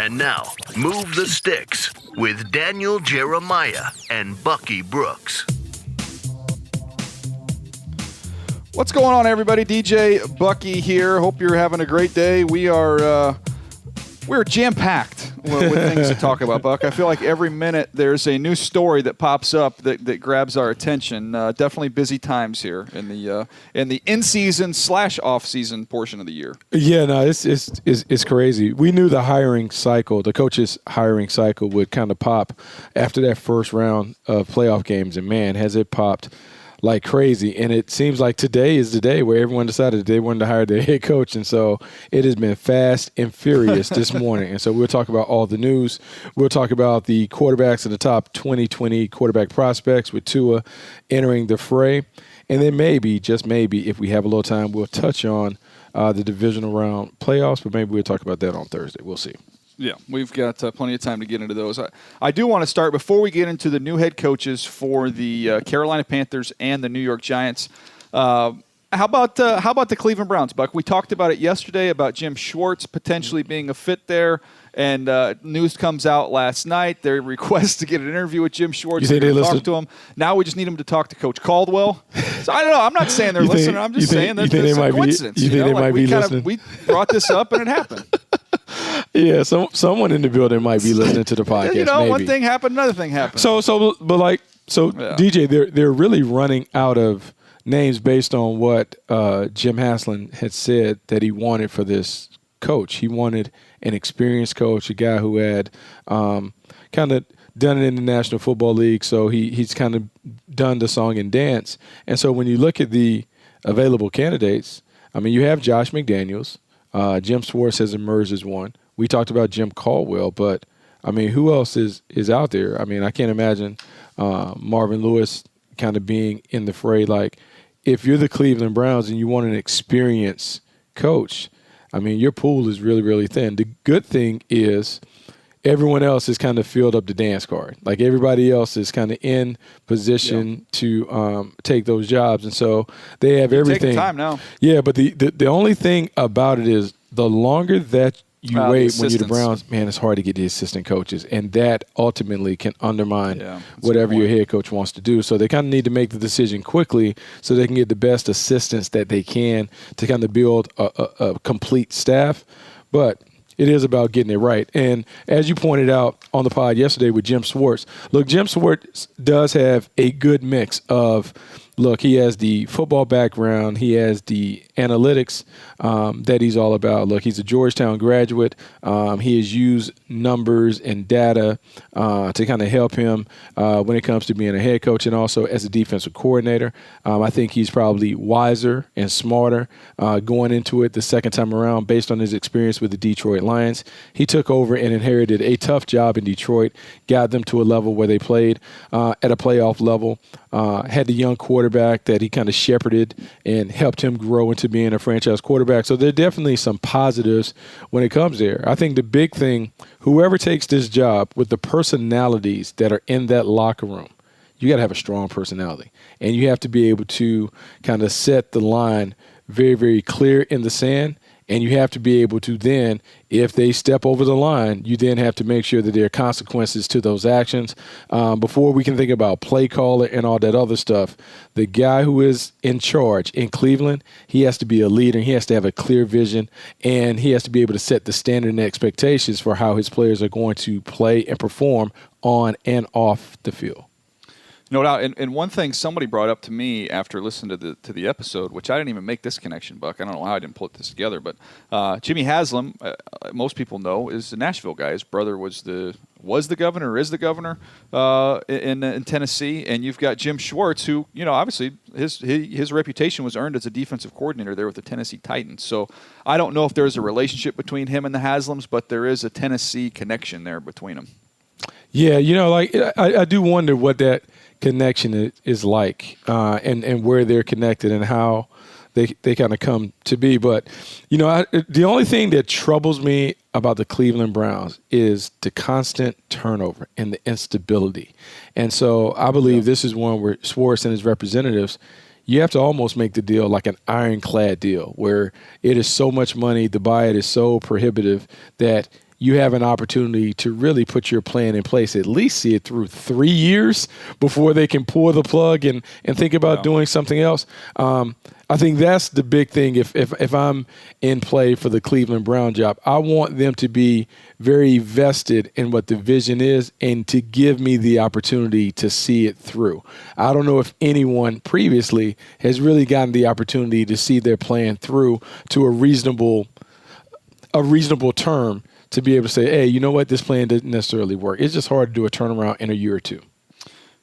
And now, Move the Sticks with Daniel Jeremiah and Bucky Brooks. What's going on, everybody? DJ Bucky here. Hope you're having a great day. We're jam-packed with things to talk about, Buck. I feel like every minute there's a new story that pops up that grabs our attention. Definitely busy times here in the in-season / off-season portion of the year. Yeah, no, it's crazy. We knew the hiring cycle, the coaches' hiring cycle would kind of pop after that first round of playoff games, and man, has it popped like crazy. And it seems like today is the day where everyone decided they wanted to hire their head coach. And so it has been fast and furious this morning. And so we'll talk about all the news. We'll talk about the quarterbacks in the top 2020 quarterback prospects with Tua entering the fray. And then maybe, just maybe, if we have a little time, we'll touch on the divisional round playoffs. But maybe we'll talk about that on Thursday. We'll see. Yeah, we've got plenty of time to get into those. I do want to start, before we get into the new head coaches for the Carolina Panthers and the New York Giants. How about the Cleveland Browns, Buck? We talked about it yesterday about Jim Schwartz potentially being a fit there, and news comes out last night. Their request to get an interview with Jim Schwartz. You think they talk to him. Now we just need him to talk to Coach Caldwell. So I don't know. I'm not saying they're listening. I'm just saying that there's a coincidence. You think they might be listening? We brought this up and it happened. Yeah, someone in the building might be listening to the podcast. Maybe. One thing happened, another thing happened. So, yeah. DJ, they're really running out of names based on what Jim Haslam had said that he wanted for this coach. He wanted an experienced coach, a guy who had kind of done it in the National Football League, so he's kind of done the song and dance. And so when you look at the available candidates, I mean, you have Josh McDaniels. Jim Schwartz has emerged as one. We talked about Jim Caldwell, but, I mean, who else is out there? I mean, I can't imagine Marvin Lewis kind of being in the fray. Like, if you're the Cleveland Browns and you want an experienced coach, I mean, your pool is really, really thin. The good thing is everyone else has kind of filled up the dance card. Like, everybody else is kind of in position to take those jobs. And so they have everything. Taking time now. Yeah, but the only thing about it is the longer that you wait when you're the Browns, man, it's hard to get the assistant coaches. And that ultimately can undermine whatever your head coach wants to do. So they kind of need to make the decision quickly so they can get the best assistants that they can to kind of build a complete staff. But it is about getting it right. And as you pointed out on the pod yesterday with Jim Schwartz, look, Jim Schwartz does have a good mix of, look, he has the football background. He has the analytics that he's all about. Look, he's a Georgetown graduate. He has used numbers and data to kind of help him when it comes to being a head coach and also as a defensive coordinator. I think he's probably wiser and smarter going into it the second time around based on his experience with the Detroit Lions. He took over and inherited a tough job in Detroit, got them to a level where they played at a playoff level, had the young quarterback that he kind of shepherded and helped him grow into being a franchise quarterback. So there are definitely some positives when it comes there. I think the big thing, whoever takes this job with the personalities that are in that locker room, you got to have a strong personality. And you have to be able to kind of set the line very, very clear in the sand. And you have to be able to then, if they step over the line, you then have to make sure that there are consequences to those actions. Before we can think about play caller and all that other stuff, the guy who is in charge in Cleveland, he has to be a leader. He has to have a clear vision, and he has to be able to set the standard and expectations for how his players are going to play and perform on and off the field. No doubt. And one thing somebody brought up to me after listening to the episode, which I didn't even make this connection, Buck. I don't know how I didn't pull this together, but Jimmy Haslam, most people know, is a Nashville guy. His brother was the governor, is the governor in Tennessee, and you've got Jim Schwartz, who, obviously his reputation was earned as a defensive coordinator there with the Tennessee Titans. So I don't know if there's a relationship between him and the Haslams, but there is a Tennessee connection there between them. Yeah, I do wonder what that connection is like and where they're connected and how they kind of come to be. But, the only thing that troubles me about the Cleveland Browns is the constant turnover and the instability. And so I believe this is one where Schwartz and his representatives, you have to almost make the deal like an ironclad deal where it is so much money to buy it is so prohibitive that you have an opportunity to really put your plan in place, at least see it through 3 years before they can pull the plug and think about doing something else. I think that's the big thing. If I'm in play for the Cleveland Brown job, I want them to be very vested in what the vision is and to give me the opportunity to see it through. I don't know if anyone previously has really gotten the opportunity to see their plan through to a reasonable term, to be able to say, hey, you know what, this plan doesn't necessarily work. It's just hard to do a turnaround in a year or two.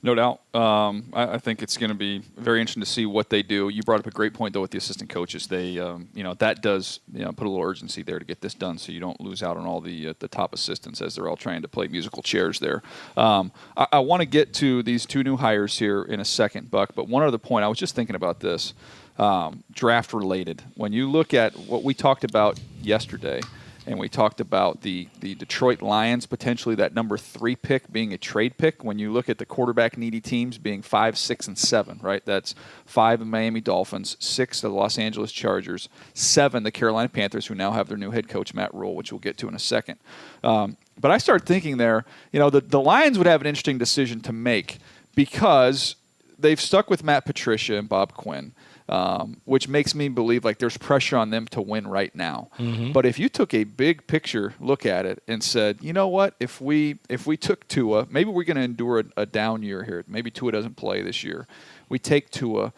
No doubt. I think it's going to be very interesting to see what they do. You brought up a great point, though, with the assistant coaches. They, that does put a little urgency there to get this done so you don't lose out on all the top assistants as they're all trying to play musical chairs there. I want to get to these 2 new hires here in a second, Buck, but one other point, I was just thinking about this, draft related. When you look at what we talked about yesterday, and we talked about the Detroit Lions, potentially that number 3 pick being a trade pick. When you look at the quarterback-needy teams being 5, 6, and 7, right? That's 5 the Miami Dolphins, 6 the Los Angeles Chargers, 7 the Carolina Panthers, who now have their new head coach, Matt Rhule, which we'll get to in a second. But I started thinking there, the Lions would have an interesting decision to make because they've stuck with Matt Patricia and Bob Quinn. Which makes me believe like there's pressure on them to win right now. Mm-hmm. But if you took a big picture look at it and said, you know what, if we took Tua, maybe we're going to endure a down year here. Maybe Tua doesn't play this year. We take Tua.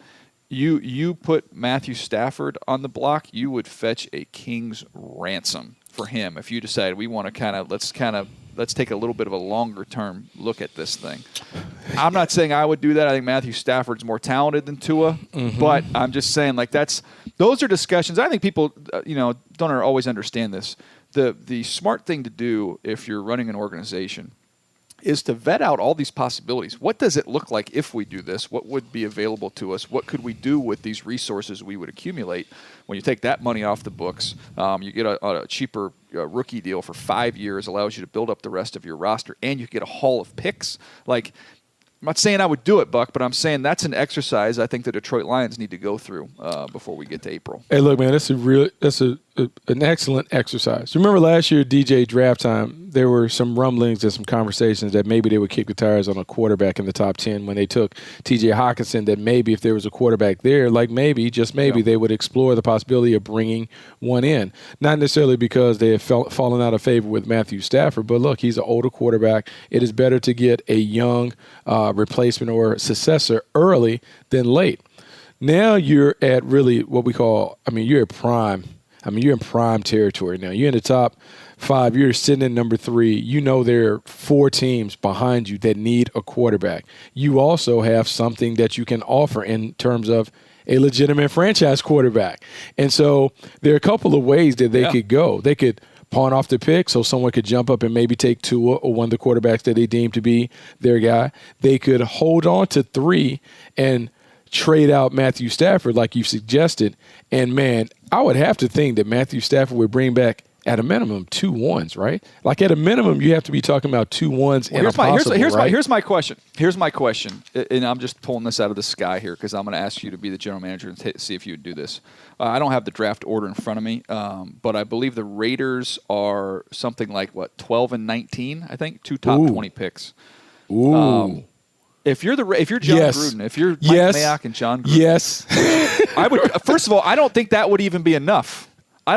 You put Matthew Stafford on the block, you would fetch a king's ransom for him if you decided we want to let's take a little bit of a longer-term look at this thing. I'm not saying I would do that. I think Matthew Stafford's more talented than Tua, but I'm just saying those are discussions. I think people, don't always understand this. The smart thing to do if you're running an organization is to vet out all these possibilities. What does it look like if we do this? What would be available to us? What could we do with these resources we would accumulate? When you take that money off the books, you get a cheaper rookie deal for 5 years, allows you to build up the rest of your roster, and you get a haul of picks. I'm not saying I would do it, Buck, but I'm saying that's an exercise I think the Detroit Lions need to go through before we get to April. Hey, look, man, that's an excellent exercise. Remember last year, DJ draft time, there were some rumblings and some conversations that maybe they would kick the tires on a quarterback in the top 10 when they took TJ Hawkinson, that maybe if there was a quarterback there, just maybe they would explore the possibility of bringing one in. Not necessarily because they have fallen out of favor with Matthew Stafford, but look, he's an older quarterback. It is better to get a young replacement or successor early than late. Now you're at really what we call, you're at prime. You're in prime territory now. You're in the top 5. You're sitting at number 3. You know there are 4 teams behind you that need a quarterback. You also have something that you can offer in terms of a legitimate franchise quarterback. And so there are a couple of ways that they could go. They could pawn off the pick so someone could jump up and maybe take Tua or one of the quarterbacks that they deem to be their guy. They could hold on to 3 and trade out Matthew Stafford like you suggested. And, man, I would have to think that Matthew Stafford would bring back at a minimum 2 ones, right? At a minimum, you have to be talking about 2 ones and a possible, right? Here's my question. Here's my question, and I'm just pulling this out of the sky here because I'm going to ask you to be the general manager and see if you would do this. I don't have the draft order in front of me, but I believe the Raiders are something like, 12 and 19, I think, 2 top 20 picks. Ooh. If you're John Gruden, if you're Mike Mayock and John Gruden, I would. First of all, I don't think that would even be enough. I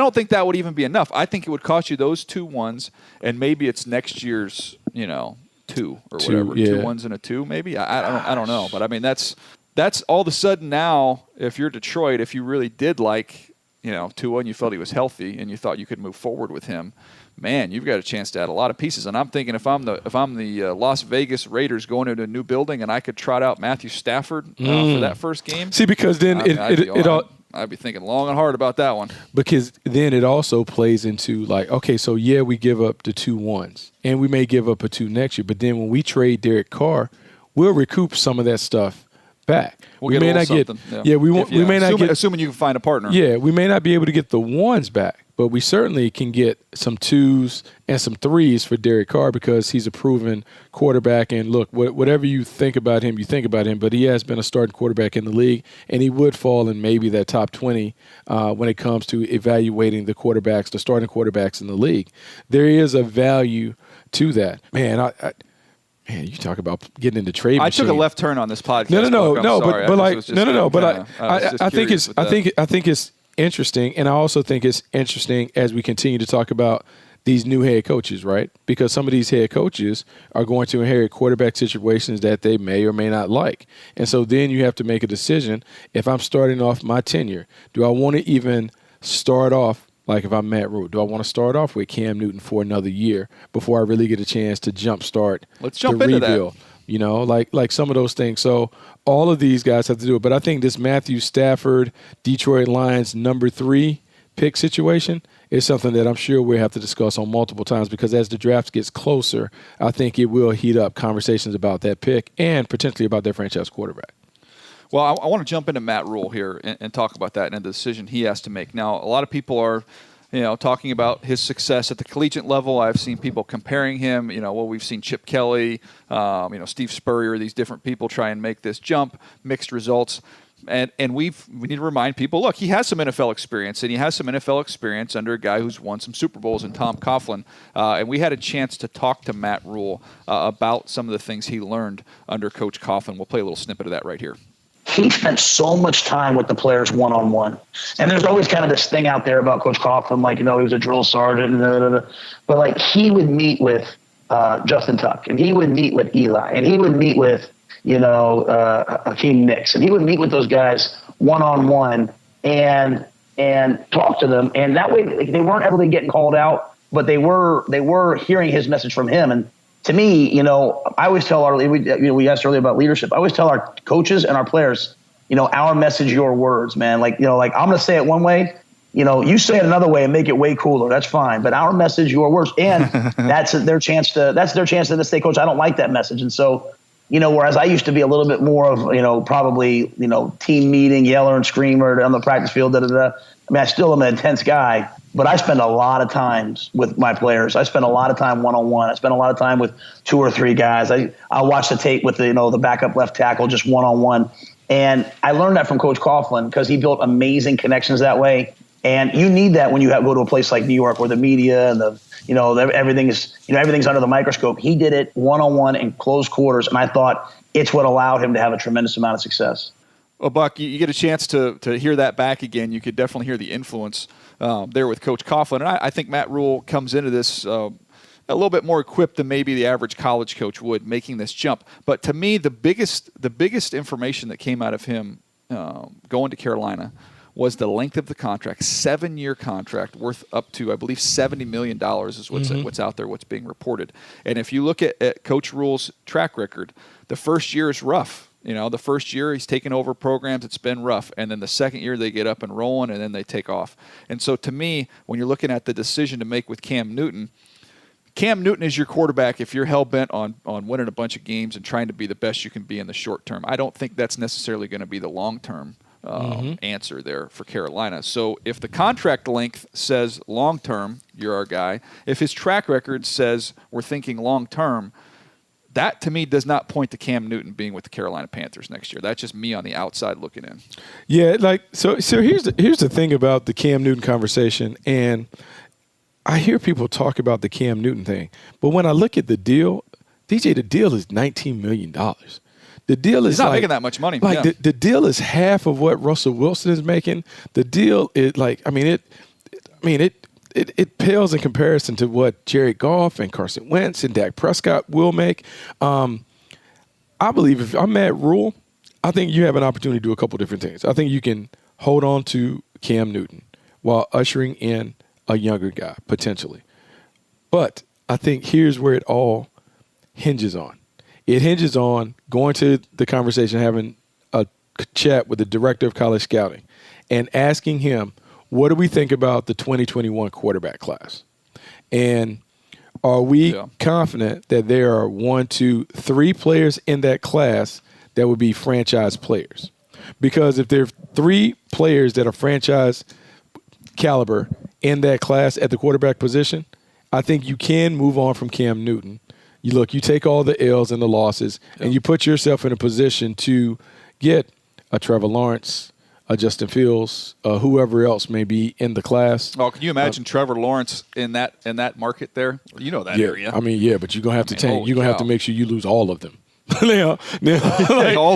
think it would cost you those 2 ones, and maybe it's next year's, 2 or whatever, 2 ones and a 2, maybe. I don't know, but that's all of a sudden now. If you're Detroit, if you really did like Tua and you felt he was healthy and you thought you could move forward with him, man, you've got a chance to add a lot of pieces. And I'm thinking if I'm the Las Vegas Raiders going into a new building and I could trot out Matthew Stafford for that first game. See, because then I'd be thinking long and hard about that one. Because then it also plays into we give up the 2 ones and we may give up a 2 next year. But then when we trade Derek Carr, we'll recoup some of that stuff back. We may not get. Yeah, we may not get. Assuming you can find a partner. Yeah, we may not be able to get the ones back, but we certainly can get some 2s and some 3s for Derek Carr because he's a proven quarterback. And look, whatever you think about him, but he has been a starting quarterback in the league, and he would fall in maybe that top 20 when it comes to evaluating the starting quarterbacks in the league. There is a value to that. Man, Man, you talk about getting into trade. I took a left turn on this podcast. I think it's interesting, and I also think it's interesting as we continue to talk about these new head coaches, right? Because some of these head coaches are going to inherit quarterback situations that they may or may not like, and so then you have to make a decision. If I'm starting off my tenure, do I want to even start off? Like if I'm Matt Rhule, do I want to start off with Cam Newton for another year before I really get a chance to jumpstart the rebuild? You know, like some of those things. So all of these guys have to do it. But I think this Matthew Stafford, Detroit Lions number 3 pick situation is something that I'm sure we'll have to discuss on multiple times because as the draft gets closer, I think it will heat up conversations about that pick and potentially about their franchise quarterback. Well, I want to jump into Matt Rhule here and talk about that and the decision he has to make. Now, a lot of people are, talking about his success at the collegiate level. I've seen people comparing him. We've seen Chip Kelly, Steve Spurrier, these different people try and make this jump, mixed results. And we need to remind people, look, he has some NFL experience, and he has some NFL experience under a guy who's won some Super Bowls in Tom Coughlin. And we had a chance to talk to Matt Rhule about some of the things he learned under Coach Coughlin. We'll play a little snippet of that right here. He spent so much time with the players one-on-one. And there's always kind of this thing out there about Coach Coughlin, like, he was a drill sergeant. But, like, he would meet with Justin Tuck, and he would meet with Eli, and he would meet with, Hakeem Nicks. And he would meet with those guys one-on-one and talk to them. And that way they weren't ever getting called out, but they were hearing his message from him. And to me, I always tell we asked earlier about leadership. I always tell our coaches and our players, our message, your words, man. I'm going to say it one way, you say it another way and make it way cooler. That's fine. But our message, your words, and that's their chance to say, Coach, I don't like that message. And so, whereas I used to be a little bit more of, probably, team meeting, yeller and screamer on the practice field, I mean, I still am an intense guy, but I spend a lot of times with my players. I spend a lot of time one-on-one. I spend a lot of time with 2 or 3 guys. I'll watch the tape with the backup left tackle, just one-on-one. And I learned that from Coach Coughlin because he built amazing connections that way. And you need that when you go to a place like New York where the media and everything's under the microscope. He did it one-on-one in close quarters, and I thought it's what allowed him to have a tremendous amount of success. Well, Buck, you get a chance to hear that back again. You could definitely hear the influence there with Coach Coughlin. And I think Matt Rhule comes into this a little bit more equipped than maybe the average college coach would, making this jump. But to me, the biggest information that came out of him going to Carolina was the length of the contract, 7-year contract worth up to, I believe, $70 million is what's out there, what's being reported. And if you look at Coach Rhule's track record, the first year is rough. The first year he's taken over programs, it's been rough. And then the second year they get up and rolling, and then they take off. And so to me, when you're looking at the decision to make with Cam Newton is your quarterback if you're hell-bent on winning a bunch of games and trying to be the best you can be in the short term. I don't think that's necessarily going to be the long-term answer there for Carolina. So if the contract length says long-term, you're our guy. If his track record says we're thinking long-term, that to me does not point to Cam Newton being with the Carolina Panthers next year. That's just me on the outside looking in. Yeah, so here's the thing about the Cam Newton conversation, and I hear people talk about the Cam Newton thing, but when I look at the deal, DJ, the deal is $19 million. The deal is he's not making that much money. The deal is half of what Russell Wilson is making. The deal is it pales in comparison to what Jared Goff and Carson Wentz and Dak Prescott will make. I believe if I'm Matt Rhule, I think you have an opportunity to do a couple different things. I think you can hold on to Cam Newton while ushering in a younger guy, potentially. But I think here's where it all hinges on. It hinges on going to the conversation, having a chat with the director of college scouting and asking him, what do we think about the 2021 quarterback class? And are we confident that there are 1, 2, 3 players in that class that would be franchise players. Because if there are 3 players that are franchise caliber in that class at the quarterback position, I think you can move on from Cam Newton. You take all the L's and the losses, and you put yourself in a position to get a Trevor Lawrence, a Justin Fields, whoever else may be in the class. Oh, can you imagine Trevor Lawrence in that market there? You know that area. I mean, but you're gonna have to tank. You're gonna have to make sure you lose all of them. All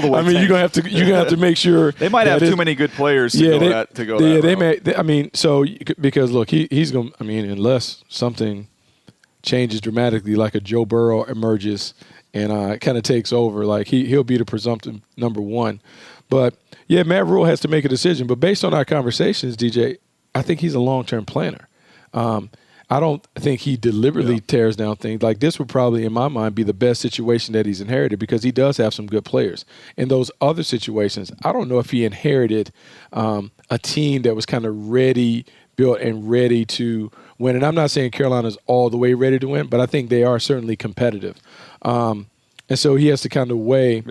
the way. I mean, you're gonna have to make sure they might have too many good players to go. They may. I mean, so because look, he's gonna. I mean, unless something changes dramatically, like a Joe Burrow emerges and kind of takes over, like he'll be the presumptive number 1. But yeah, Matt Rhule has to make a decision. But based on our conversations, DJ, I think he's a long-term planner. I don't think he deliberately tears down things. Like this would probably, in my mind, be the best situation that he's inherited because he does have some good players. In those other situations, I don't know if he inherited a team that was kind of ready, built, and ready to win. And I'm not saying Carolina's all the way ready to win, but I think they are certainly competitive. And so he has to kind of weigh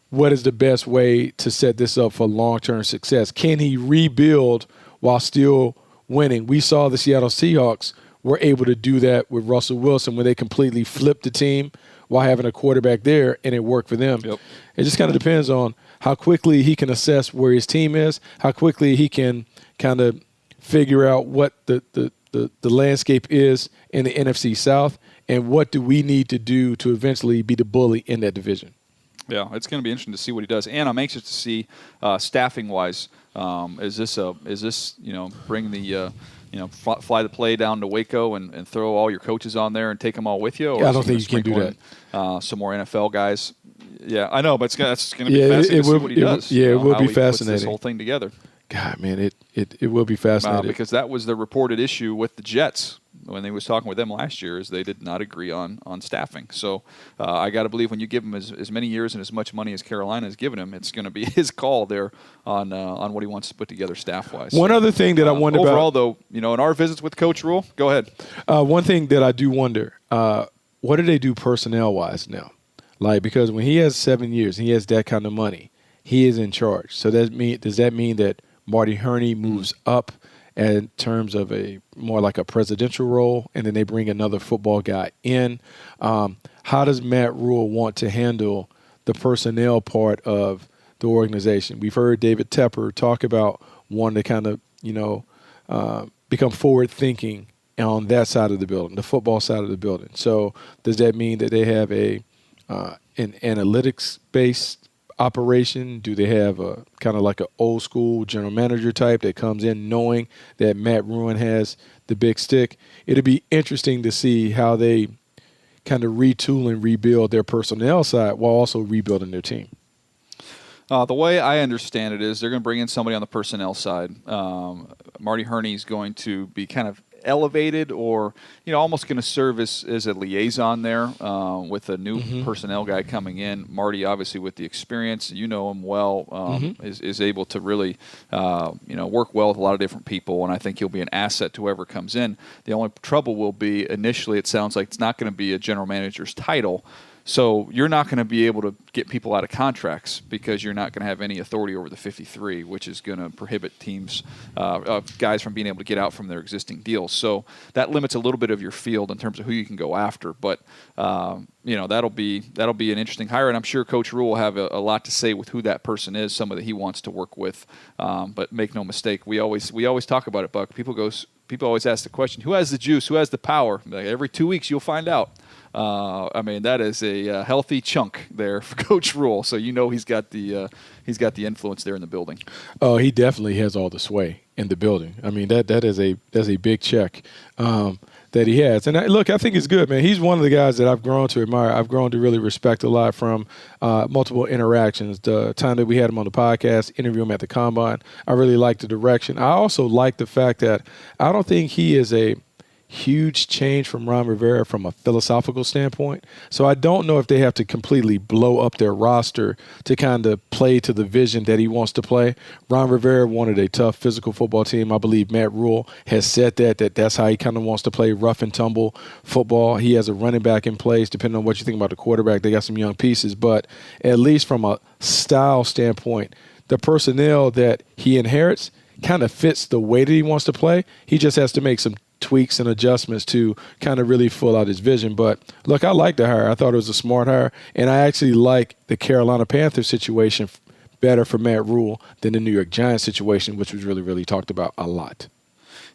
what is the best way to set this up for long-term success. Can he rebuild while still winning? We saw the Seattle Seahawks were able to do that with Russell Wilson when they completely flipped the team while having a quarterback there, and it worked for them. It just kind of depends on how quickly he can assess where his team is, how quickly he can kind of figure out what the landscape is in the NFC South, and what do we need to do to eventually be the bully in that division. Yeah, it's going to be interesting to see what he does, and I'm anxious to see staffing-wise. Is this bring the fly the play down to Waco and throw all your coaches on there and take them all with you? Or I don't think you can do that. Some more NFL guys. Yeah, I know, but that's going to be fascinating to see what he does. It will be fascinating. Puts this whole thing together. God, man, it will be fascinating. Because that was the reported issue with the Jets when they was talking with them last year, is they did not agree on staffing. So I got to believe when you give him as many years and as much money as Carolina has given him, it's going to be his call there on what he wants to put together staff-wise. One other thing that I wonder overall, about. Overall, though, in our visits with Coach Rhule, go ahead. One thing that I do wonder, what do they do personnel-wise now? Like, because when he has 7 years and he has that kind of money, he is in charge. So does that mean that Marty Hurney moves up in terms of a more like a presidential role, and then they bring another football guy in? How does Matt Rhule want to handle the personnel part of the organization? We've heard David Tepper talk about wanting to kind of, become forward-thinking on that side of the building, the football side of the building. So does that mean that they have an analytics-based operation? Do they have a kind of like an old school general manager type that comes in knowing that Matt Rhule has the big stick? It'll be interesting to see how they kind of retool and rebuild their personnel side while also rebuilding their team. The way I understand it is they're going to bring in somebody on the personnel side. Marty Hurney is going to be kind of elevated, or almost going to serve as a liaison there with a new personnel guy coming in. Marty, obviously with the experience, him well, is able to really work well with a lot of different people, and I think he'll be an asset to whoever comes in. The only trouble will be initially it sounds like it's not going to be a general manager's title. So you're not going to be able to get people out of contracts because you're not going to have any authority over the 53, which is going to prohibit teams, guys from being able to get out from their existing deals. So that limits a little bit of your field in terms of who you can go after. But that'll be an interesting hire, and I'm sure Coach Rhule will have a lot to say with who that person is, somebody that he wants to work with. But make no mistake, we always talk about it, Buck. People always ask the question, who has the juice? Who has the power? Like, every 2 weeks you'll find out. That is a healthy chunk there for Coach Rhule. So he's got the influence there in the building. Oh, he definitely has all the sway in the building. I mean, that's a big check that he has. And I think it's good, man. He's one of the guys that I've grown to admire. I've grown to really respect a lot from multiple interactions. The time that we had him on the podcast, interview him at the Combine, I really liked the direction. I also like the fact that I don't think he is huge change from Ron Rivera from a philosophical standpoint. So I don't know if they have to completely blow up their roster to kind of play to the vision that he wants to play. Ron Rivera wanted a tough physical football team. I believe Matt Rhule has said that's how he kind of wants to play rough and tumble football. He has a running back in place. Depending on what you think about the quarterback, they got some young pieces. But at least from a style standpoint, the personnel that he inherits kind of fits the way that he wants to play. He just has to make some tweaks and adjustments to kind of really fill out his vision. But look, I like the hire. I thought it was a smart hire, and I actually like the Carolina Panthers situation better for Matt Rhule than the New York Giants situation, which was really, really talked about a lot.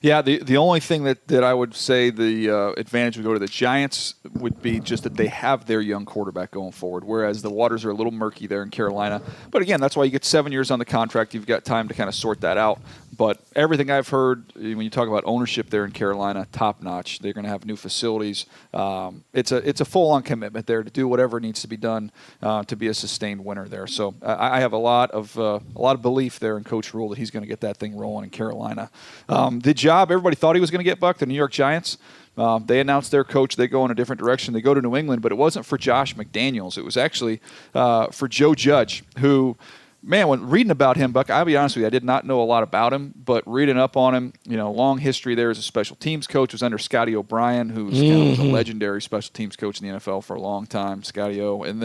Yeah, the only thing that I would say the advantage would go to the Giants would be just that they have their young quarterback going forward, whereas the waters are a little murky there in Carolina. But again, that's why you get 7 years on the contract. You've got time to kind of sort that out. But everything I've heard, when you talk about ownership there in Carolina, top-notch. They're going to have new facilities. It's a full-on commitment there to do whatever needs to be done to be a sustained winner there. So I have a lot of belief there in Coach Rhule that he's going to get that thing rolling in Carolina. The job everybody thought he was going to get, Buck, the New York Giants. They announced their coach. They go in a different direction. They go to New England, but it wasn't for Josh McDaniels. It was actually for Joe Judge, who – man, when reading about him, Buck, I'll be honest with you, I did not know a lot about him, but reading up on him, long history there as a special teams coach, was under Scotty O'Brien, who's kind of a legendary special teams coach in the NFL for a long time, Scotty O. And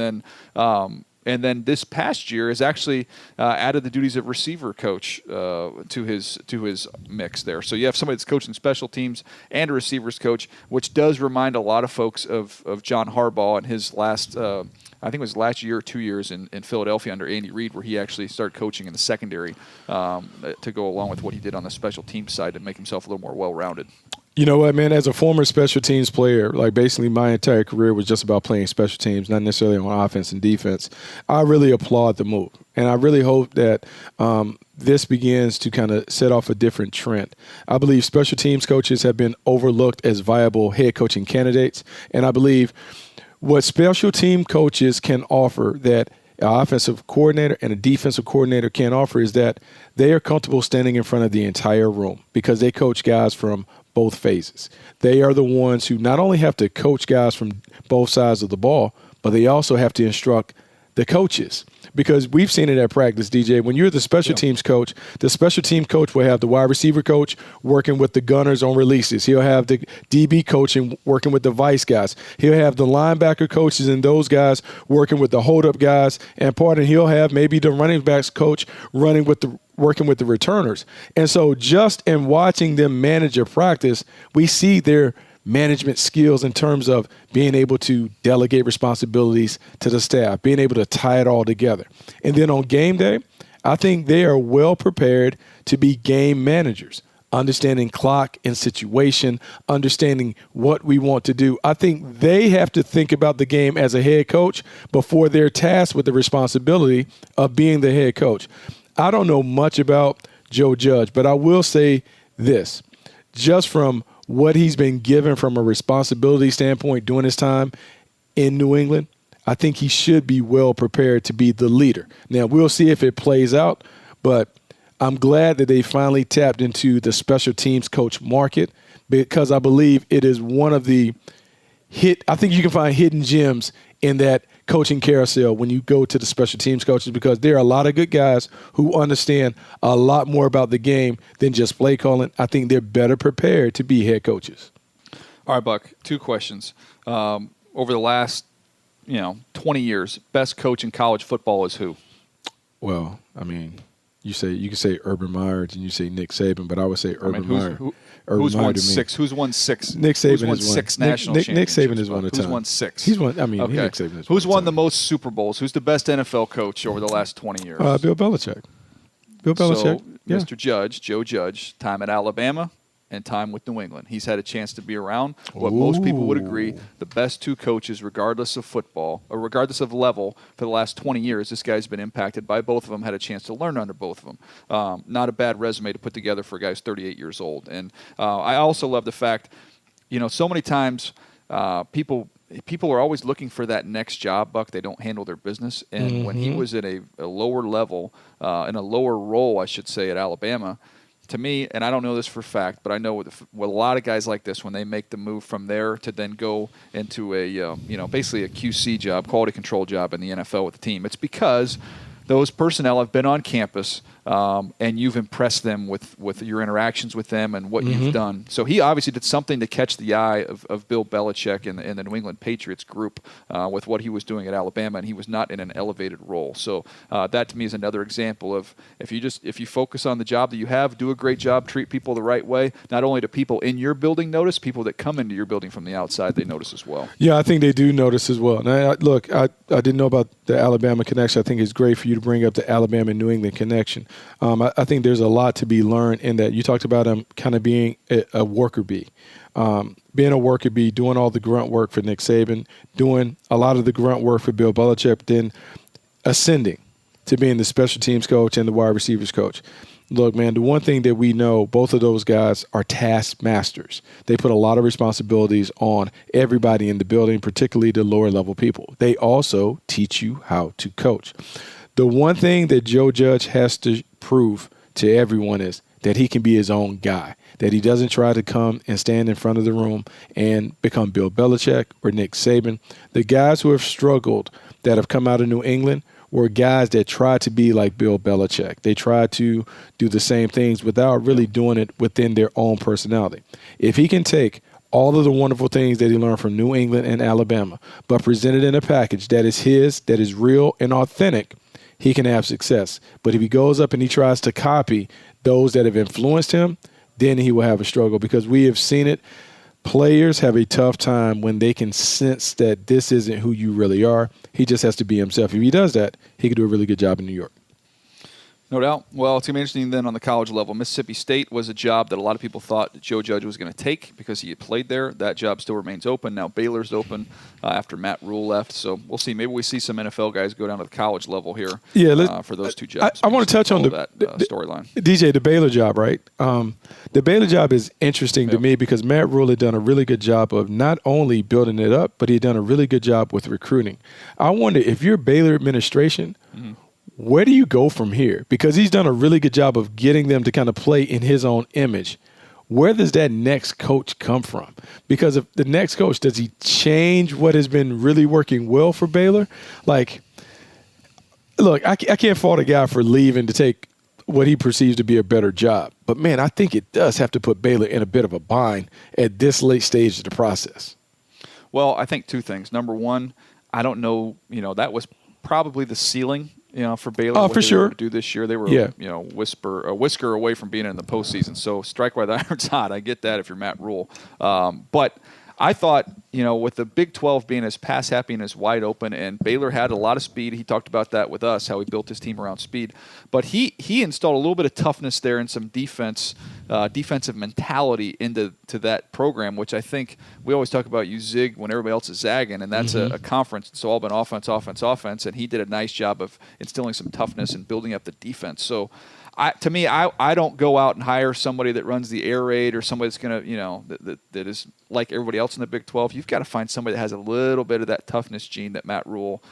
then this past year has actually added the duties of receiver coach to his mix there. So you have somebody that's coaching special teams and a receivers coach, which does remind a lot of folks of John Harbaugh and his last I think it was last year or 2 years in Philadelphia under Andy Reid, where he actually started coaching in the secondary to go along with what he did on the special teams side to make himself a little more well-rounded. You know what, man? As a former special teams player, like basically my entire career was just about playing special teams, not necessarily on offense and defense. I really applaud the move, and I really hope that this begins to kind of set off a different trend. I believe special teams coaches have been overlooked as viable head coaching candidates, and I believe what special team coaches can offer that an offensive coordinator and a defensive coordinator can't offer is that they are comfortable standing in front of the entire room because they coach guys from both phases. They are the ones who not only have to coach guys from both sides of the ball, but they also have to instruct the coaches. Because we've seen it at practice, DJ. When you're the special teams coach, the special team coach will have the wide receiver coach working with the gunners on releases. He'll have the DB coach working with the vice guys. He'll have the linebacker coaches and those guys working with the hold-up guys. And he'll have maybe the running backs coach working with the returners. And so just in watching them manage a practice, we see their management skills in terms of being able to delegate responsibilities to the staff, being able to tie it all together. And then on game day, I think they are well prepared to be game managers, understanding clock and situation, understanding what we want to do. I think they have to think about the game as a head coach before they're tasked with the responsibility of being the head coach. I don't know much about Joe Judge, but I will say this, just from what he's been given from a responsibility standpoint during his time in New England, I think he should be well prepared to be the leader. Now, we'll see if it plays out, but I'm glad that they finally tapped into the special teams coach market because I believe it is one of the I think you can find hidden gems in that coaching carousel when you go to the special teams coaches because there are a lot of good guys who understand a lot more about the game than just play calling. I think they're better prepared to be head coaches. All right, Buck, 2 questions. Over the last 20 years, best coach in college football is who? Well, I mean, you can say Urban Meyer and you say Nick Saban, but I would say Urban Meyer. Who's won 6? Who's won 6? Nick Saban who's won has won 6 national championships. Nick Saban has won a ton. Who's won 6? He's won. I mean, okay. Nick Saban has Who's won the ton. most Super Bowls? Who's the best NFL coach over the last 20 years? Bill Belichick. Bill Belichick. So, Mr. Judge, Joe Judge, time at Alabama and time with New England. He's had a chance to be around what most people would agree, the best 2 coaches, regardless of football, or regardless of level, for the last 20 years. This guy's been impacted by both of them, had a chance to learn under both of them. Not a bad resume to put together for a guy who's 38 years old. And I also love the fact, so many times people are always looking for that next job, Buck. They don't handle their business. And when he was at a lower level, in a lower role, I should say, at Alabama, to me, and I don't know this for a fact, but I know with a lot of guys like this, when they make the move from there to then go into a basically a QC job, quality control job in the NFL with the team, it's because those personnel have been on campus, and you've impressed them with your interactions with them and what you've done. So he obviously did something to catch the eye of Bill Belichick and the New England Patriots group with what he was doing at Alabama, and he was not in an elevated role. So that to me is another example of if you focus on the job that you have, do a great job, treat people the right way, not only do people in your building notice, people that come into your building from the outside, they notice as well. Yeah, I think they do notice as well. Now, look, I didn't know about the Alabama connection. I think it's great for you to bring up the Alabama and New England connection. I think there's a lot to be learned in that. You talked about him kind of being a worker bee. Being a worker bee, doing all the grunt work for Nick Saban, doing a lot of the grunt work for Bill Belichick, then ascending to being the special teams coach and the wide receivers coach. Look, man, the one thing that we know, both of those guys are taskmasters. They put a lot of responsibilities on everybody in the building, particularly the lower level people. They also teach you how to coach. The one thing that Joe Judge has to prove to everyone is that he can be his own guy, that he doesn't try to come and stand in front of the room and become Bill Belichick or Nick Saban. The guys who have struggled that have come out of New England were guys that tried to be like Bill Belichick. They tried to do the same things without really doing it within their own personality. If he can take all of the wonderful things that he learned from New England and Alabama, but present it in a package that is his, that is real and authentic, he can have success. But if he goes up and he tries to copy those that have influenced him, then he will have a struggle, because we have seen it. Players have a tough time when they can sense that this isn't who you really are. He just has to be himself. If he does that, he can do a really good job in New York. No doubt. Well, it's going to be interesting then on the college level. Mississippi State was a job that a lot of people thought that Joe Judge was going to take because he had played there. That job still remains open. Now Baylor's open after Matt Rhule left. So we'll see. Maybe we see some NFL guys go down to the college level here for those two jobs. I want to touch on that storyline. DJ, the Baylor job, right? The Baylor job is interesting to me because Matt Rhule had done a really good job of not only building it up, but he had done a really good job with recruiting. I wonder if you're Baylor administration, where do you go from here? Because he's done a really good job of getting them to kind of play in his own image. Where does that next coach come from? Because if the next coach, does he change what has been really working well for Baylor? Like, look, I can't fault a guy for leaving to take what he perceives to be a better job. But, man, I think it does have to put Baylor in a bit of a bind at this late stage of the process. Well, I think two things. Number one, I don't know, that was probably the ceiling for Baylor. Oh, for sure. To do this year, they were, a whisker away from being in the postseason. So strike while the iron's hot. I get that if you're Matt Rhule. But I thought, with the Big 12 being as pass happy and as wide open, and Baylor had a lot of speed. He talked about that with us, how he built his team around speed. But he installed a little bit of toughness there and some defensive mentality into that program, which I think we always talk about. You zig when everybody else is zagging, and that's a conference. It's all been offense, and he did a nice job of instilling some toughness and building up the defense. So to me, I don't go out and hire somebody that runs the air raid or somebody that's going to, that is like everybody else in the Big 12. You've got to find somebody that has a little bit of that toughness gene that Matt Rhule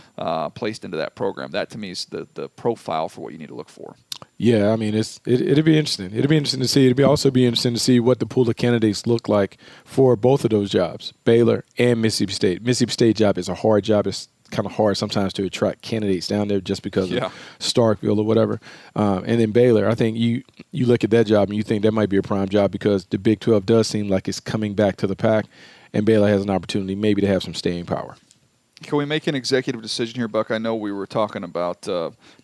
placed into that program. That, to me, is the profile for what you need to look for. Yeah, I mean, it'd be interesting. It'd be interesting to see. It'd also be interesting to see what the pool of candidates look like for both of those jobs, Baylor and Mississippi State. Mississippi State job is a hard job. It's kind of hard sometimes to attract candidates down there just because of Starkville or whatever. And then Baylor, I think you look at that job and you think that might be a prime job because the Big 12 does seem like it's coming back to the pack, and Baylor has an opportunity maybe to have some staying power. Can we make an executive decision here, Buck? I know we were talking about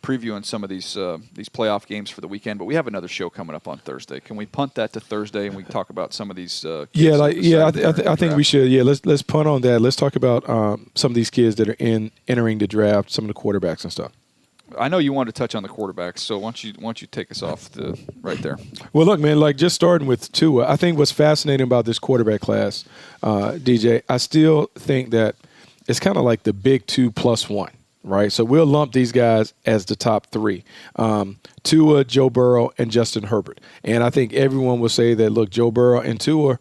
previewing some of these playoff games for the weekend, but we have another show coming up on Thursday. Can we punt that to Thursday and we talk about some of these? I think we should. Yeah, let's punt on that. Let's talk about some of these kids that are entering the draft, some of the quarterbacks and stuff. I know you wanted to touch on the quarterbacks, so why don't you take us off right there? Well, look, man, like just starting with Tua, I think what's fascinating about this quarterback class, DJ, I still think that it's kind of like the big 2+1, right? So we'll lump these guys as the top three, Tua, Joe Burrow, and Justin Herbert. And I think everyone will say that, look, Joe Burrow and Tua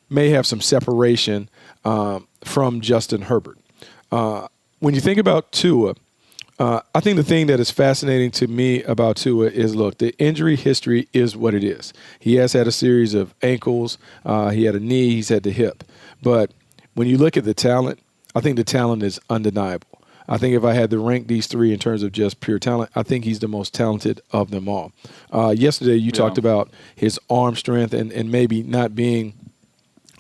may have some separation from Justin Herbert. When you think about Tua, I think the thing that is fascinating to me about Tua is, look, the injury history is what it is. He has had a series of ankles. He had a knee. He's had the hip. But when you look at the talent, I think the talent is undeniable. I think if I had to rank these three in terms of just pure talent, I think he's the most talented of them all. Yesterday, you talked about his arm strength and maybe not being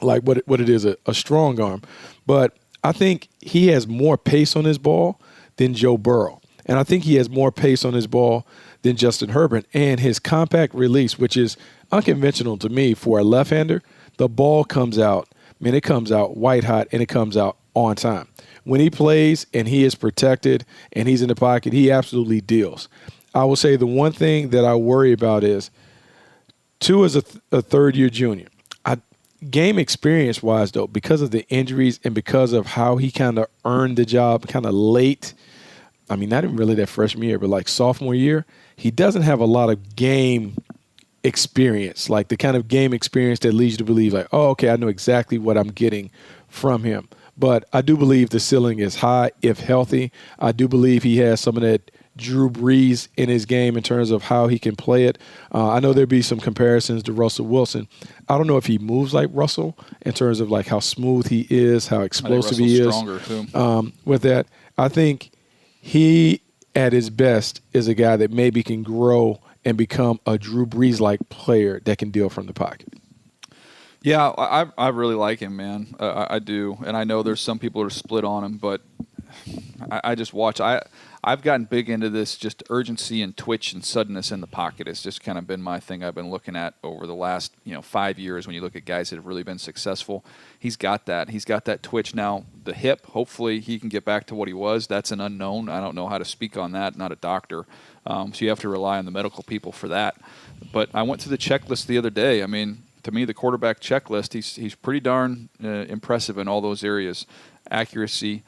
like what it is, a strong arm. But I think he has more pace on his ball than Joe Burrow. And I think he has more pace on his ball than Justin Herbert. And his compact release, which is unconventional to me for a left-hander, the ball comes out, it comes out white hot, and it comes out on time. When he plays and he is protected and he's in the pocket, he absolutely deals. I will say the one thing that I worry about is Tua is a third-year junior. Game experience-wise, though, because of the injuries and because of how he kind of earned the job kind of late, not even really that freshman year, but like sophomore year, he doesn't have a lot of game experience, like the kind of game experience that leads you to believe like, oh, okay, I know exactly what I'm getting from him. But I do believe the ceiling is high if healthy. I do believe he has some of that Drew Brees in his game in terms of how he can play it. I know there'd be some comparisons to Russell Wilson. I don't know if he moves like Russell in terms of like how smooth he is, how explosive he is. Stronger too. With that, I think he at his best is a guy that maybe can grow and become a Drew Brees-like player that can deal from the pocket. Yeah, I really like him, man. I do, and I know there's some people that are split on him, but I just watch. I've gotten big into this just urgency and twitch and suddenness in the pocket. It's just kind of been my thing I've been looking at over the last 5 years when you look at guys that have really been successful. He's got that. He's got that twitch. Now, the hip, hopefully he can get back to what he was. That's an unknown. I don't know how to speak on that, not a doctor. So you have to rely on the medical people for that. But I went through the checklist the other day. To me, the quarterback checklist, he's pretty darn impressive in all those areas. Accuracy,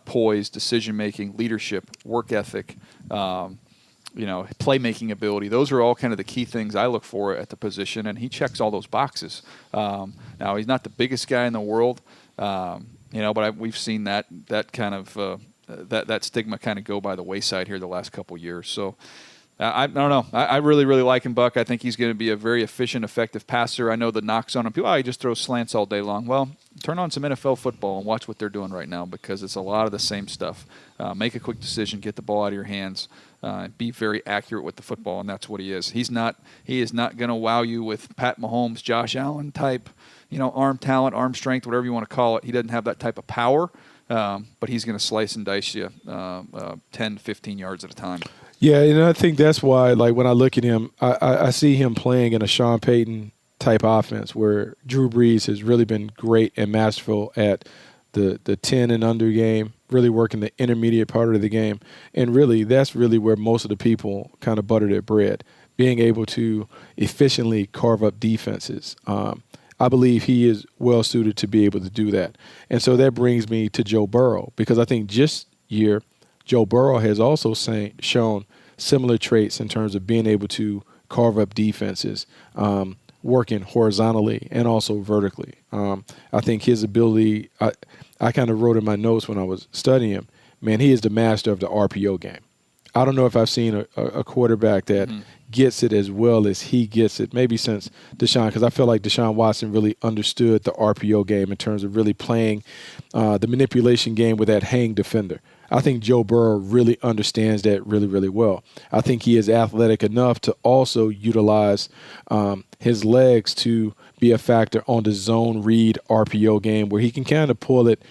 poise, decision-making, leadership, work ethic, playmaking ability. Those are all kind of the key things I look for at the position, and he checks all those boxes. Now, he's not the biggest guy in the world, but we've seen that kind of that stigma kind of go by the wayside here the last couple years. So I don't know. I really, really like him, Buck. I think he's going to be a very efficient, effective passer. I know the knocks on him. People, he just throws slants all day long. Well, turn on some NFL football and watch what they're doing right now because it's a lot of the same stuff. Make a quick decision, get the ball out of your hands, be very accurate with the football, and that's what he is. He is not going to wow you with Pat Mahomes, Josh Allen type, arm talent, arm strength, whatever you want to call it. He doesn't have that type of power, but he's going to slice and dice you 10, 15 yards at a time. Yeah, and I think that's why, like, when I look at him, I see him playing in a Sean Payton type offense where Drew Brees has really been great and masterful at the 10 and under game, really working the intermediate part of the game. And really, that's really where most of the people kind of butter their bread, being able to efficiently carve up defenses. I believe he is well suited to be able to do that. And so that brings me to Joe Burrow, because I think this year Joe Burrow has also shown similar traits in terms of being able to carve up defenses, working horizontally and also vertically. I think his ability, I kind of wrote in my notes when I was studying him, man, he is the master of the RPO game. I don't know if I've seen a quarterback that gets it as well as he gets it, maybe since Deshaun, because I feel like Deshaun Watson really understood the RPO game in terms of really playing the manipulation game with that hang defender. I think Joe Burrow really understands that really, really well. I think he is athletic enough to also utilize his legs to be a factor on the zone read RPO game where he can kind of pull it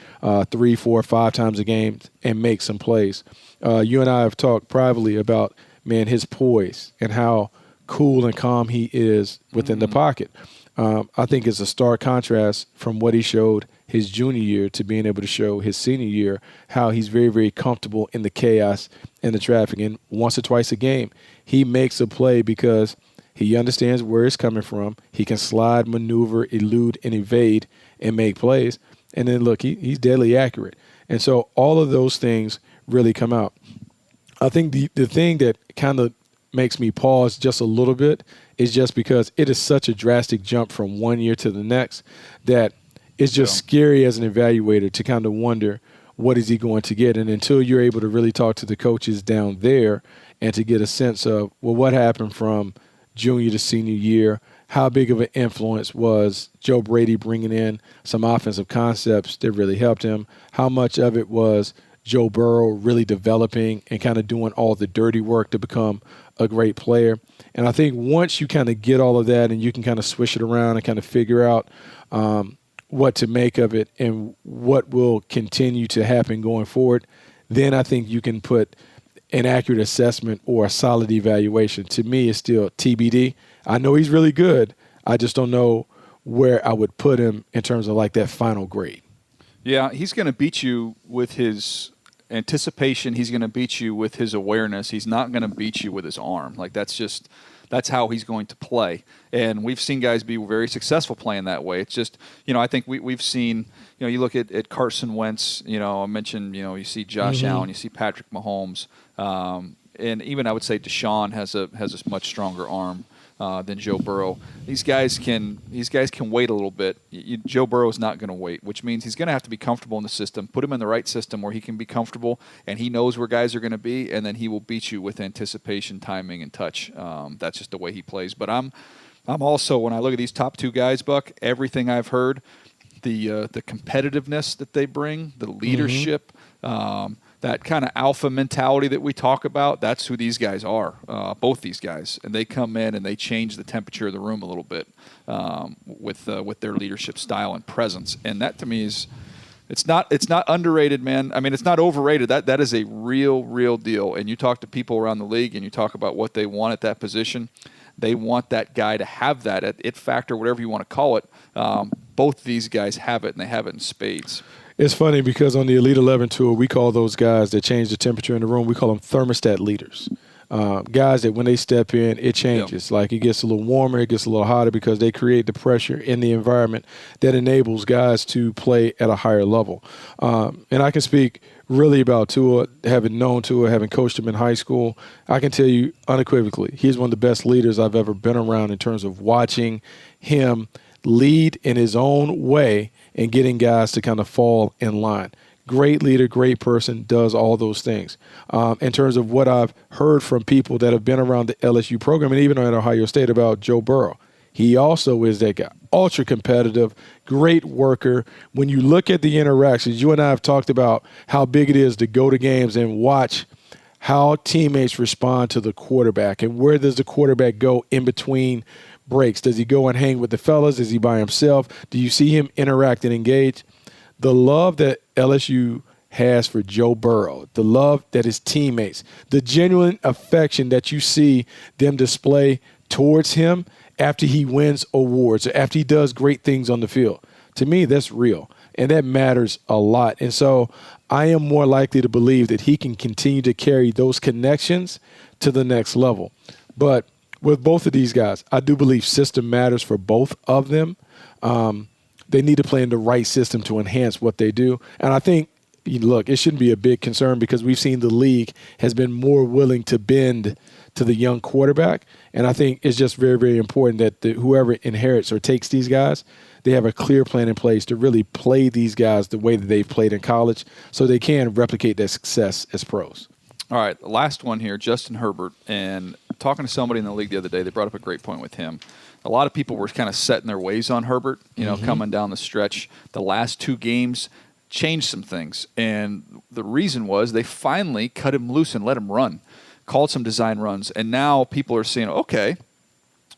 3, 4, 5 times a game and make some plays. You and I have talked privately about, man, his poise and how cool and calm he is within the pocket. I think it's a stark contrast from what he showed his junior year to being able to show his senior year how he's very, very comfortable in the chaos and the traffic. And once or twice a game, he makes a play because he understands where it's coming from. He can slide, maneuver, elude, and evade and make plays. And then, look, he's deadly accurate. And so all of those things really come out. I think the thing that kind of makes me pause just a little bit is just because it is such a drastic jump from one year to the next that it's just scary as an evaluator to kind of wonder what is he going to get? And until you're able to really talk to the coaches down there and to get a sense of, well, what happened from junior to senior year, how big of an influence was Joe Brady bringing in some offensive concepts that really helped him, how much of it was Joe Burrow really developing and kind of doing all the dirty work to become a great player. And I think once you kind of get all of that and you can kind of swish it around and kind of figure out what to make of it and what will continue to happen going forward, then I think you can put an accurate assessment or a solid evaluation. To me, it's still TBD. I know he's really good. I just don't know where I would put him in terms of like that final grade. Yeah, he's going to beat you with his anticipation. He's going to beat you with his awareness. He's not going to beat you with his arm. Like that's how he's going to play. And we've seen guys be very successful playing that way. It's just, I think we've seen, you look at Carson Wentz, I mentioned, you see Josh Allen, you see Patrick Mahomes, and even I would say Deshaun has a much stronger arm than Joe Burrow. These guys can wait a little bit. Joe Burrow is not going to wait, which means he's going to have to be comfortable in the system. Put him in the right system where he can be comfortable, and he knows where guys are going to be, and then he will beat you with anticipation, timing, and touch. That's just the way he plays. But I'm also, when I look at these top two guys, Buck, everything I've heard, the competitiveness that they bring, the leadership, that kind of alpha mentality that we talk about, that's who these guys are, both these guys. And they come in and they change the temperature of the room a little bit with their leadership style and presence. And that to me is, it's not underrated, man. I mean, it's not overrated. That is a real deal. And you talk to people around the league and you talk about what they want at that position. They want that guy to have that it factor, whatever you want to call it. Both of these guys have it, and they have it in spades. It's funny because on the Elite 11 tour, we call those guys that change the temperature in the room, we call them thermostat leaders. Guys that when they step in, it changes. Yep. Like it gets a little warmer, it gets a little hotter because they create the pressure in the environment that enables guys to play at a higher level. And I can speak really about Tua, having known Tua, having coached him in high school. I can tell you unequivocally, he's one of the best leaders I've ever been around in terms of watching him lead in his own way and getting guys to kind of fall in line. Great leader, great person, does all those things. In terms of what I've heard from people that have been around the LSU program and even at Ohio State about Joe Burrow, he also is that guy. Ultra competitive, great worker. When you look at the interactions, you and I have talked about how big it is to go to games and watch how teammates respond to the quarterback and where does the quarterback go in between breaks. Does he go and hang with the fellas? Is he by himself? Do you see him interact and engage? The love that LSU has for Joe Burrow, the love that his teammates, the genuine affection that you see them display towards him after he wins awards or after he does great things on the field. To me, that's real, and that matters a lot. And so I am more likely to believe that he can continue to carry those connections to the next level. But with both of these guys, I do believe system matters for both of them. They need to play in the right system to enhance what they do. And I think, look, it shouldn't be a big concern because we've seen the league has been more willing to bend to the young quarterback. And I think it's just very, very important that whoever inherits or takes these guys, they have a clear plan in place to really play these guys the way that they've played in college so they can replicate that success as pros. All right, last one here, Justin Herbert. And talking to somebody in the league the other day, they brought up a great point with him. A lot of people were kind of set in their ways on Herbert, coming down the stretch. The last two games changed some things. And the reason was they finally cut him loose and let him run, called some design runs. And now people are saying, okay,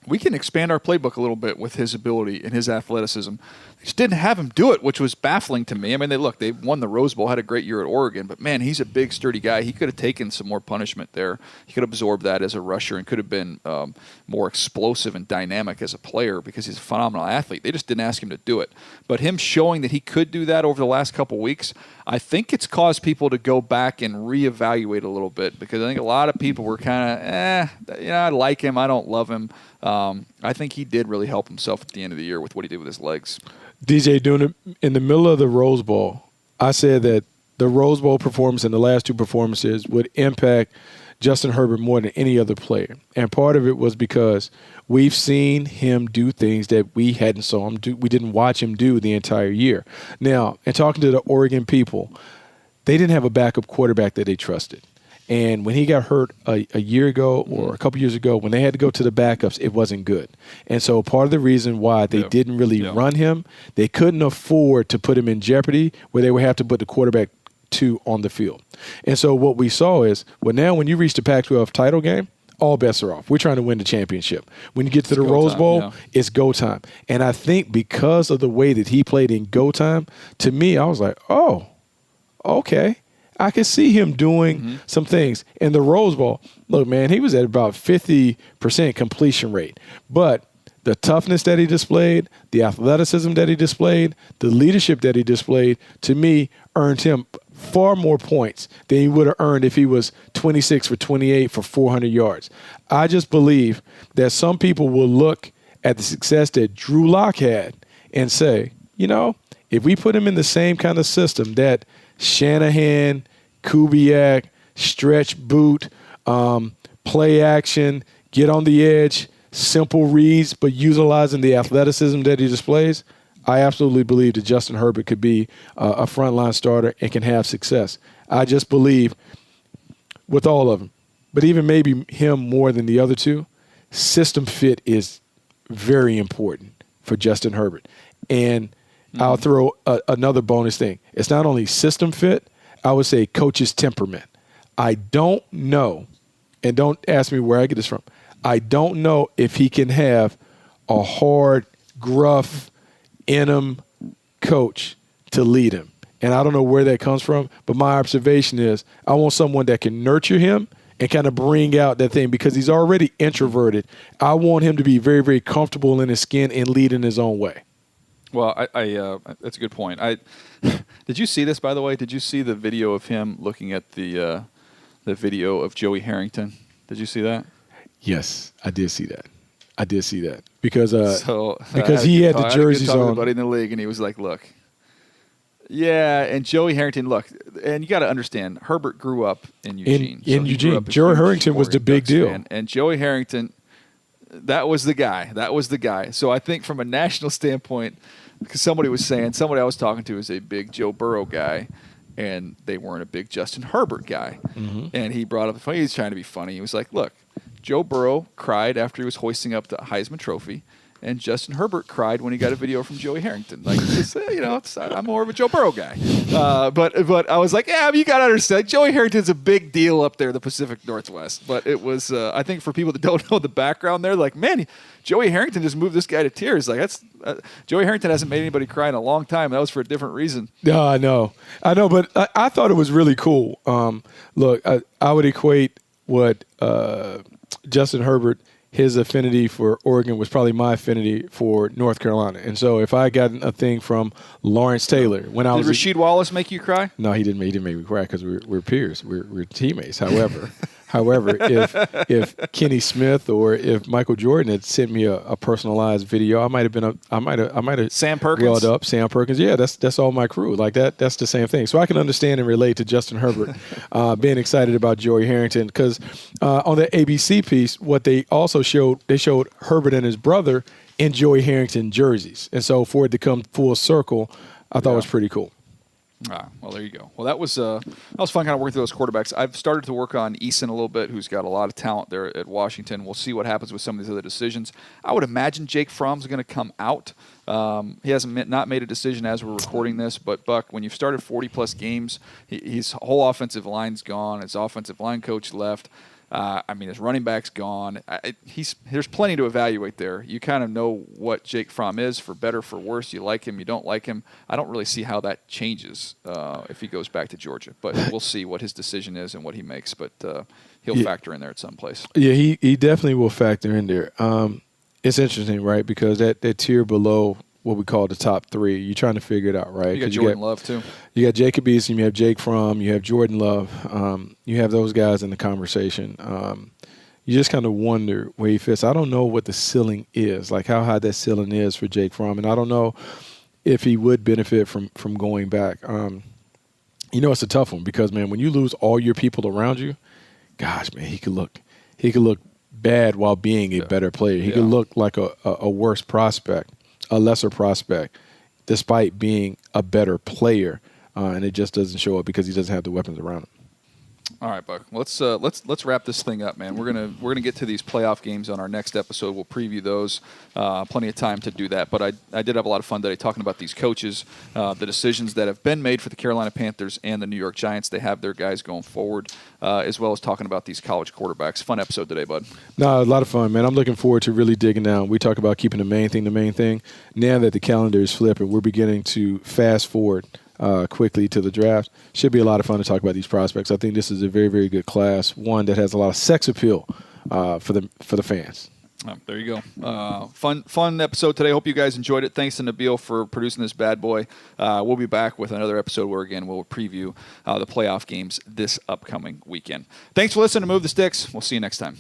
we can expand our playbook a little bit with his ability and his athleticism. They just didn't have him do it, which was baffling to me. I mean, they won the Rose Bowl, had a great year at Oregon, but man, he's a big, sturdy guy. He could have taken some more punishment there. He could have absorbed that as a rusher and could have been more explosive and dynamic as a player because he's a phenomenal athlete. They just didn't ask him to do it. But him showing that he could do that over the last couple weeks, I think it's caused people to go back and reevaluate a little bit because I think a lot of people were kind of, I like him, I don't love him. I think he did really help himself at the end of the year with what he did with his legs. DJ, in the middle of the Rose Bowl, I said that the Rose Bowl performance and the last two performances would impact Justin Herbert more than any other player. And part of it was because we've seen him do things that we hadn't saw him do. We didn't watch him do the entire year. Now, in talking to the Oregon people, they didn't have a backup quarterback that they trusted. And when he got hurt a year ago or a couple years ago, when they had to go to the backups, it wasn't good. And so part of the reason why they didn't really run him, they couldn't afford to put him in jeopardy where they would have to put the quarterback 2 on the field. And so what we saw is, well, now when you reach the Pac-12 title game, all bets are off. We're trying to win the championship. When you get to the Rose Bowl, it's go time. And I think because of the way that he played in go time, to me, I was like, oh, okay. I could see him doing some things. In the Rose Bowl, look, man, he was at about 50% completion rate. But the toughness that he displayed, the athleticism that he displayed, the leadership that he displayed, to me, earned him far more points than he would have earned if he was 26 for 28 for 400 yards. I just believe that some people will look at the success that Drew Lock had and say, you know, if we put him in the same kind of system that Shanahan, Kubiak, stretch boot, play action, get on the edge, simple reads, but utilizing the athleticism that he displays, I absolutely believe that Justin Herbert could be a frontline starter and can have success. I just believe with all of them, but even maybe him more than the other two, system fit is very important for Justin Herbert. And I'll throw another bonus thing. It's not only system fit, I would say coach's temperament. I don't know, and don't ask me where I get this from, I don't know if he can have a hard, gruff, in-him coach to lead him. And I don't know where that comes from, but my observation is I want someone that can nurture him and kind of bring out that thing because he's already introverted. I want him to be very, very comfortable in his skin and lead in his own way. Well, that's a good point. Did you see this, by the way? Did you see the video of him looking at the video of Joey Harrington? Did you see that? Yes, I did see that. Because he had the jerseys on. Everybody in the league, and he was like, "Look, yeah." And Joey Harrington, look, and you got to understand, Herbert grew up in Eugene. In Eugene, Joey Harrington was the big deal, and Joey Harrington, that was the guy. So I think from a national standpoint, because somebody I was talking to is a big Joe Burrow guy, and they weren't a big Justin Herbert guy. And he brought up he's trying to be funny. He was like, "Look, Joe Burrow cried after he was hoisting up the Heisman Trophy, and Justin Herbert cried when he got a video from Joey Harrington. Like, I'm more of a Joe Burrow guy. But I was like, yeah, you got to understand, Joey Harrington's a big deal up there in the Pacific Northwest. But it was, I think for people that don't know the background there, like, man, Joey Harrington just moved this guy to tears. Like, Joey Harrington hasn't made anybody cry in a long time. That was for a different reason. No, I know, but I thought it was really cool. Look, I would equate what Justin Herbert, his affinity for Oregon was probably my affinity for North Carolina. And so if I got a thing from Lawrence Taylor when I was... Did Rasheed Wallace make you cry? No, he didn't make me cry because we're peers. We're teammates. However, if Kenny Smith or if Michael Jordan had sent me a personalized video, I might have Sam Perkins. Welled up. Sam Perkins. Yeah, that's all my crew. Like that's the same thing. So I can understand and relate to Justin Herbert being excited about Joey Harrington because on the ABC piece, what they also showed Herbert and his brother in Joey Harrington jerseys, and so for it to come full circle, I thought it was pretty cool. Well, there you go. Well, that was fun kind of working through those quarterbacks. I've started to work on Eason a little bit, who's got a lot of talent there at Washington. We'll see what happens with some of these other decisions. I would imagine Jake Fromm's going to come out. He hasn't not made a decision as we're recording this, but Buck, when you've started 40-plus games, his whole offensive line's gone. His offensive line coach left. His running back's gone. There's plenty to evaluate there. You kind of know what Jake Fromm is, for better, for worse. You like him, you don't like him. I don't really see how that changes if he goes back to Georgia. But we'll see what his decision is and what he makes. But he'll factor in there at some place. Yeah, he definitely will factor in there. It's interesting, right? Because that tier below what we call the top three, you're trying to figure it out, right? You got Jordan Love, too. You got Jacob Eason, you have Jake Fromm, you have Jordan Love. You have those guys in the conversation. You just kind of wonder where he fits. I don't know what the ceiling is, like how high that ceiling is for Jake Fromm, and I don't know if he would benefit from going back. It's a tough one because, man, when you lose all your people around you, gosh, man, he could look bad while being a better player. He could look like a worse prospect, a lesser prospect, despite being a better player. and it just doesn't show up because he doesn't have the weapons around him. All right, Buck. Let's wrap this thing up, man. We're gonna get to these playoff games on our next episode. We'll preview those. Plenty of time to do that. But I did have a lot of fun today talking about these coaches, the decisions that have been made for the Carolina Panthers and the New York Giants. They have their guys going forward, as well as talking about these college quarterbacks. Fun episode today, bud. No, a lot of fun, man. I'm looking forward to really digging down. We talk about keeping the main thing. Now that the calendar is flipping, we're beginning to fast forward quickly to the draft. Should be a lot of fun to talk about these prospects. I think this is a very, very good class, one that has a lot of sex appeal for the fans. There you go. Fun episode today. Hope you guys enjoyed it. Thanks to Nabil for producing this bad boy. We'll be back with another episode where, again, we'll preview the playoff games this upcoming weekend. Thanks for listening to Move the Sticks. We'll see you next time.